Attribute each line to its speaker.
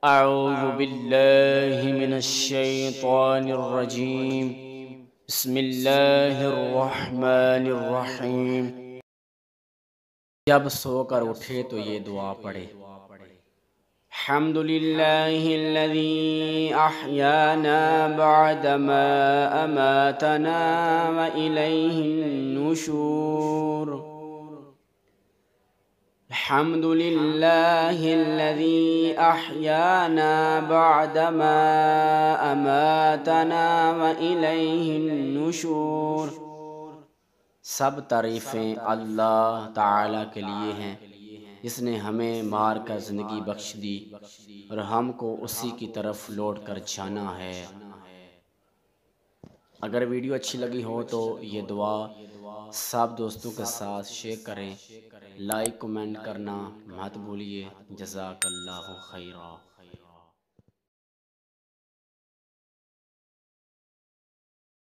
Speaker 1: أعوذ بالله من الشيطان الرجيم. بسم الله الرحمن الرحیم. جب سو کر اٹھے تو یہ دعا پڑھے. الحمد للہ الذی احیانا بعدما اماتنا وإلیہ النشور. الحمد للہ الذی احیانا بعدما اماتنا وإلیہ النشور. سب تعریفیں اللہ تعالی کے لیے ہیں جس نے ہمیں مار کر زندگی بخش دی اور ہم کو اسی کی طرف لوٹ کر جانا ہے. اگر ویڈیو اچھی لگی ہو تو یہ دعا سب دوستوں کے ساتھ شیئر کریں. لائک کمنٹ کرنا مت بھولیے. جزاک اللہ خیرہ.